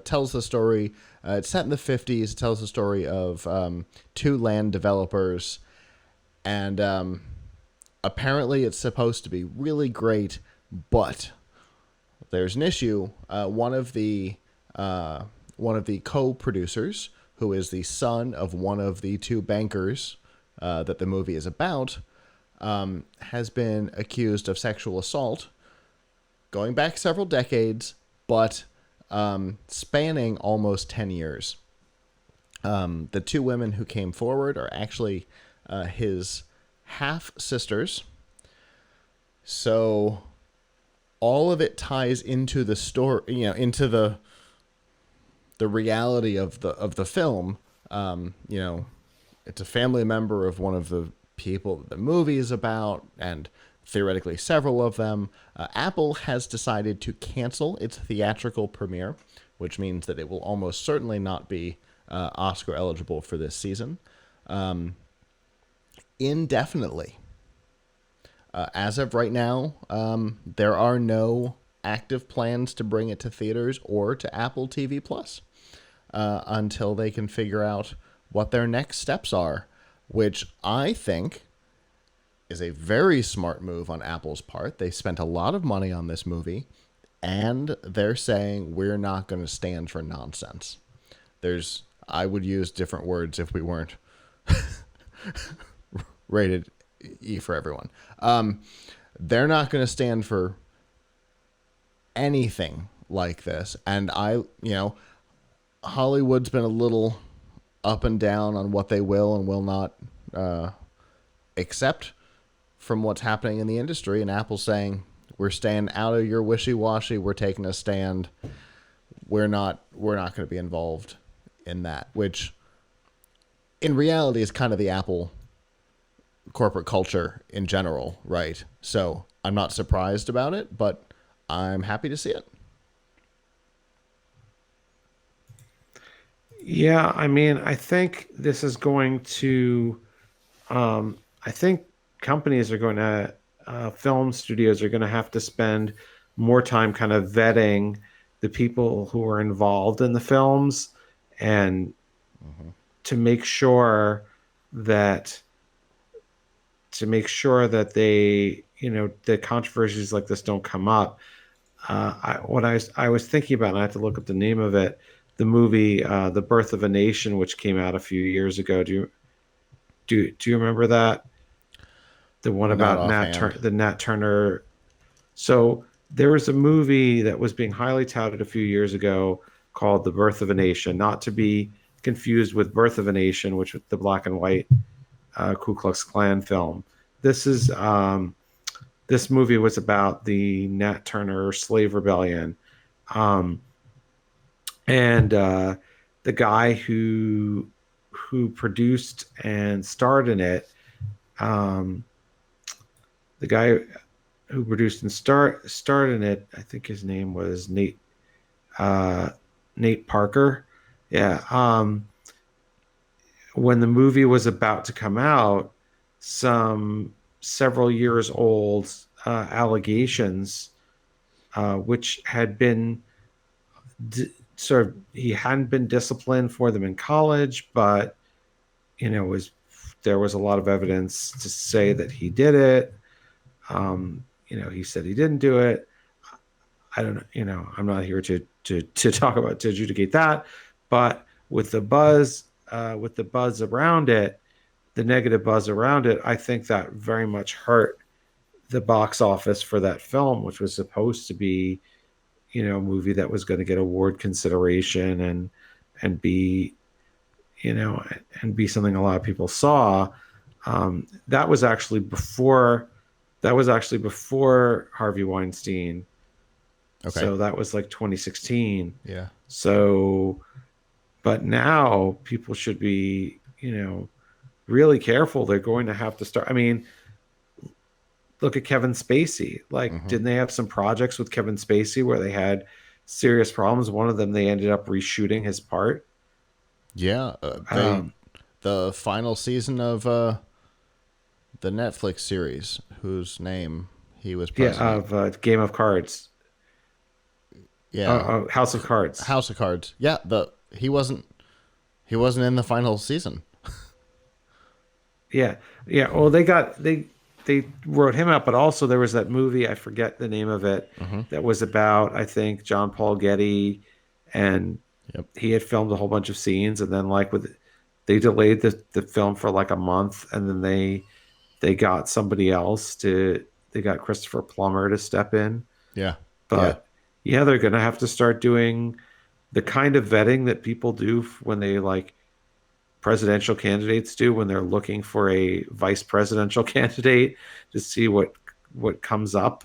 tells the story. It's set in the 50s. It tells the story of two land developers, and apparently it's supposed to be really great, but there's an issue. One of the co-producers, who is the son of one of the two bankers that the movie is about, has been accused of sexual assault going back several decades, but spanning almost 10 years. The two women who came forward are actually his half-sisters. So all of it ties into the story, into the reality of the film. It's a family member of one of the people that the movie is about, and theoretically several of them. Apple has decided to cancel its theatrical premiere, which means that it will almost certainly not be Oscar eligible for this season, indefinitely. As of right now, there are no active plans to bring it to theaters or to Apple TV Plus until they can figure out what their next steps are, which I think is a very smart move on Apple's part. They spent a lot of money on this movie, and they're saying we're not going to stand for nonsense. I would use different words if we weren't rated E for everyone. They're not going to stand for anything like this. And Hollywood's been a little up and down on what they will and will not accept from what's happening in the industry. And Apple's saying, we're staying out of your wishy-washy. We're taking a stand. We're not going to be involved in that, which in reality is kind of the Apple corporate culture in general, right? So I'm not surprised about it, but I'm happy to see it. Yeah, I mean, I think this is going to, I think companies are going to, film studios are going to have to spend more time kind of vetting the people who are involved in the films, and to make sure that they, the controversies like this don't come up. I was thinking about, and I have to look up the name of it, the movie The Birth of a Nation, which came out a few years ago. Do you remember that? The one about Nat Turner. So there was a movie that was being highly touted a few years ago called The Birth of a Nation, not to be confused with Birth of a Nation, which was the black and white Ku Klux Klan film. This movie was about the Nat Turner slave rebellion. And the guy who produced and starred in it, the guy who produced and starred in it, I think his name was Nate Parker. Yeah. When the movie was about to come out, some several years old allegations, which had been he hadn't been disciplined for them in college, but there was a lot of evidence to say that he did it. He said he didn't do it. I don't know. I'm not here to talk about, to adjudicate that, but with the buzz around it, the negative buzz around it, I think that very much hurt the box office for that film, which was supposed to be, a movie that was going to get award consideration and be, and be something a lot of people saw. That was actually before. That was actually before Harvey Weinstein. Okay. So that was like 2016. Yeah. So, but now people should be, really careful. They're going to have to start. I mean, look at Kevin Spacey. Like, Hmm. didn't they have some projects with Kevin Spacey where they had serious problems? One of them, they ended up reshooting his part. Yeah. Um, The final season of the Netflix series, whose name he was yeah, president. of Game of Cards, Yeah. House of Cards. House of Cards. Yeah. He wasn't in the final season. Yeah, yeah. Well, they wrote him out, but also there was that movie, I forget the name of it, Hmm. that was about, I think, John Paul Getty, and Yep. he had filmed a whole bunch of scenes, and then like they delayed the film for like a month, and then they got somebody else to they got Christopher Plummer to step in. Yeah. Yeah. But yeah, they're gonna have to start doing the kind of vetting that people do when they like presidential candidates do when they're looking for a vice presidential candidate to see what comes up.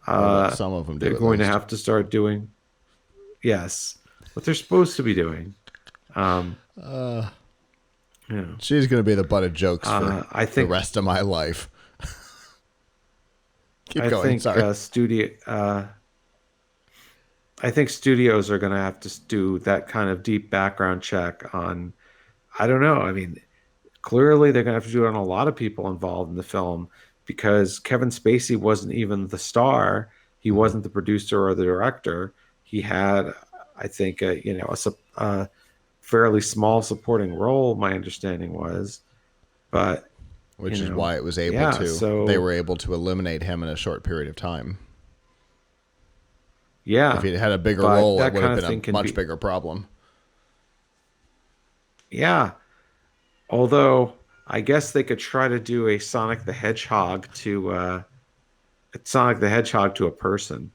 Or what Uh, some of them do they're at going to least. have to start doing, yes, what they're supposed to be doing. Um, you know, She's going to be the butt of jokes for I the think rest of my life. Keep I going. think Sorry. I think studios are going to have to do that kind of deep background check on. I don't know. I mean, clearly they're going to have to do it on a lot of people involved in the film because Kevin Spacey wasn't even the star. He Hmm. wasn't the producer or the director. He had, I think, a fairly small supporting role. My understanding was, but Which is why it was able yeah. to. They So were able to eliminate him in a short period of time. If yeah, he had a bigger but role, it that would kind have of been thing a can much be, bigger problem. yeah. Although I guess they could try to do a Sonic the Hedgehog to a person,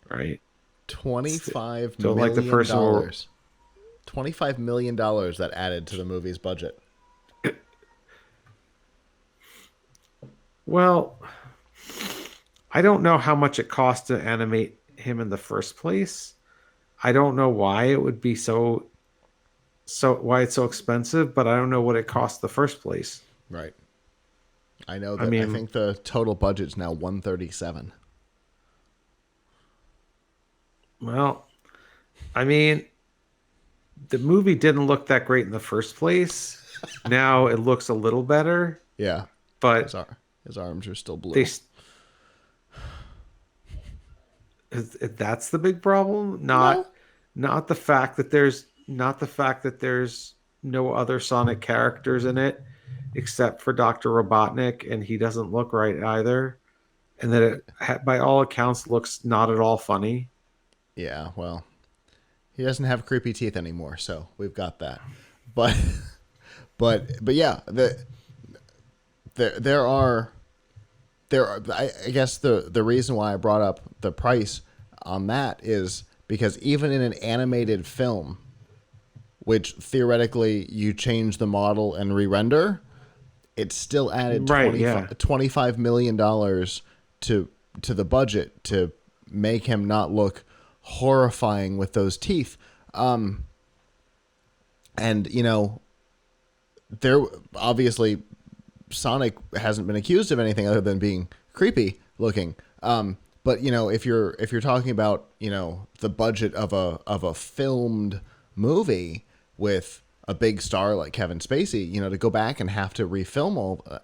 right? $25 So like the million. person will, $25 million that added to the movie's budget. well, I don't know how much it costs to animate him in the first place. I don't know why it would be why it's so expensive, but I don't know what it cost the first place. Right. I know I that I mean, think the total budget's now 137. well, I mean, the movie didn't look that great in the first place. Now it looks a little better, Yeah. His, but ar- his arms are still they blue. that's the big problem, No. not the fact that there's no other Sonic characters in it except for Dr. Robotnik, and he doesn't look right either, and that by all accounts looks not at all funny. Yeah, well, he doesn't have creepy teeth anymore, so we've got that. But but yeah, there are I guess the reason why I brought up the price on that is because even in an animated film, which theoretically you change the model and re-render, it still added Right, yeah. $25 million to the budget to make him not look horrifying with those teeth. And there obviously Sonic hasn't been accused of anything other than being creepy looking. But if you're talking about the budget of a filmed movie with a big star like Kevin Spacey, to go back and have to refilm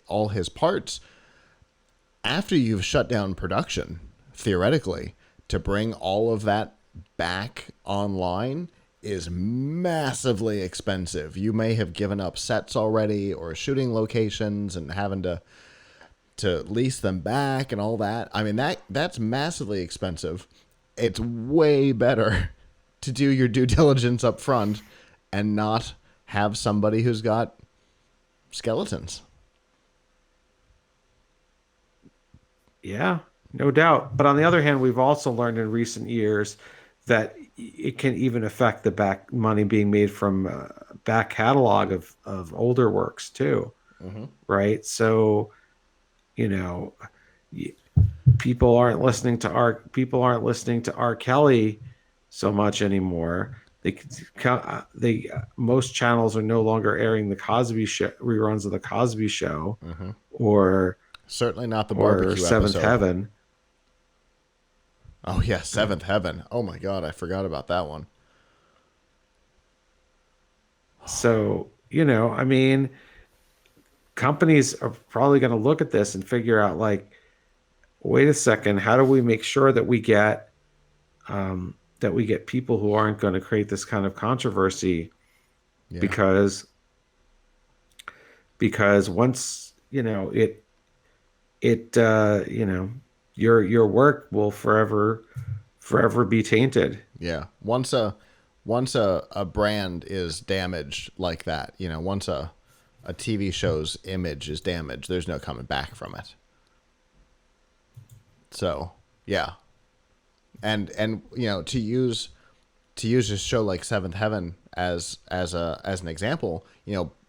all his parts after you've shut down production, theoretically, to bring all of that back online is massively expensive. You may have given up sets already or shooting locations and having to lease them back and all that. I mean that's massively expensive. It's way better to do your due diligence up front and not have somebody who's got skeletons. Yeah, no doubt. But on the other hand, we've also learned in recent years that it can even affect the back money being made from back catalog of older works too, right? So, you know, people aren't listening to R. Kelly so much anymore. Most channels are no longer airing the Cosby Show reruns of the Cosby Show, or certainly not the barbecue Seventh episode. Heaven. Oh yeah, Seventh Heaven. Oh my God, I forgot about that one. So, I mean, companies are probably going to look at this and figure out, like, wait a second, how do we make sure that we get people who aren't going to create this kind of controversy? Yeah. Because once your work will forever be tainted. Yeah. Once a brand is damaged like that, once a TV show's image is damaged, there's no coming back from it. So, yeah. And to use a show like Seventh Heaven as an example,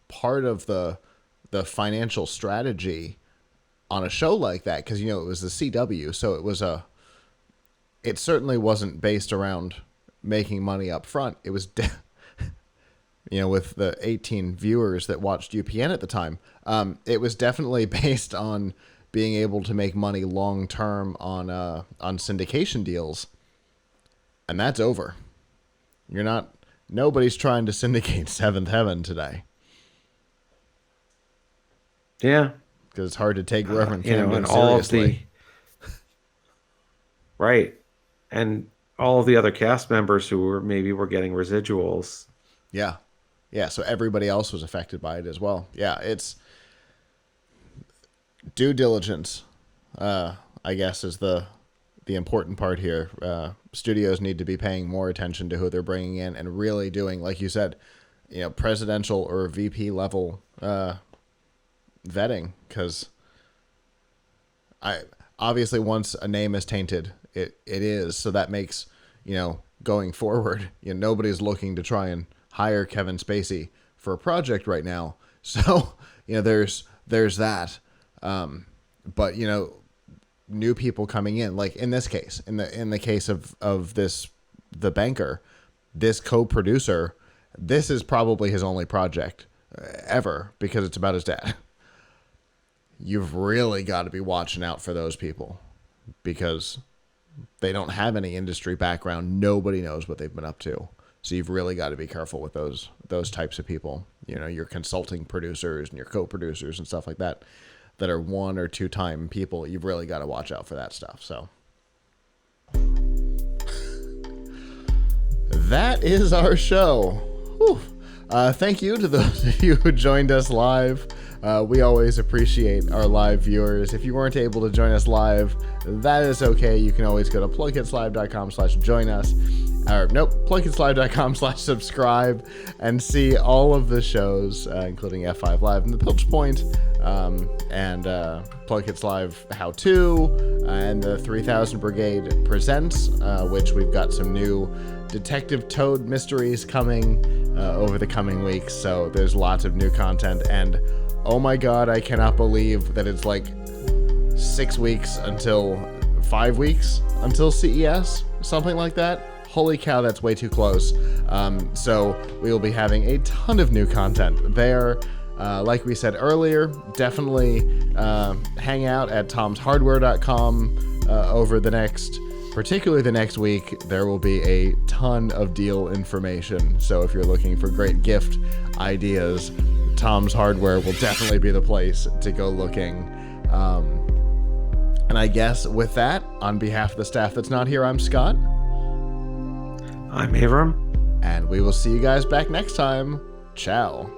part of the financial strategy on a show like that, because it was the CW, so it certainly wasn't based around making money up front. It was with the 18 viewers that watched UPN at the time, it was definitely based on being able to make money long term on syndication deals, and that's over. Nobody's trying to syndicate Seventh Heaven today. Yeah, because it's hard to take Reverend Camden seriously. All of the right, and all of the other cast members who were getting residuals. Yeah. So everybody else was affected by it as well. Yeah, it's due diligence, I guess, is the important part here. Studios need to be paying more attention to who they're bringing in and really doing, like you said, presidential or VP level vetting, because obviously once a name is tainted, it is. So that makes, going forward, nobody's looking to try and hire Kevin Spacey for a project right now. So, there's that. But new people coming in, like in this case, in the case of the banker, this co-producer, this is probably his only project ever, because it's about his dad. You've really got to be watching out for those people, because they don't have any industry background. Nobody knows what they've been up to. So you've really got to be careful with those types of people. Your consulting producers and your co-producers and stuff like that are 1 or 2 time people. You've really got to watch out for that stuff. So that is our show. Whew. Thank you to those of you who joined us live. We always appreciate our live viewers. If you weren't able to join us live, that is okay. You can always go to PLUGHITZlive.com/join us. PLUGHITZlive.com/subscribe and see all of the shows, including F5 Live and the Piltch Point, and PLUGHITZ Live How To, and the 3000 Brigade Presents, which we've got some new Detective Toad mysteries coming over the coming weeks. So there's lots of new content, and oh my God, I cannot believe that it's like 5 weeks until CES, something like that. Holy cow, that's way too close. So we will be having a ton of new content there. Like we said earlier, definitely hang out at tomshardware.com over particularly the next week. There will be a ton of deal information. So if you're looking for great gift ideas, Tom's Hardware will definitely be the place to go looking. And I guess with that, on behalf of the staff that's not here, I'm Scott. I'm Avram. And we will see you guys back next time. Ciao.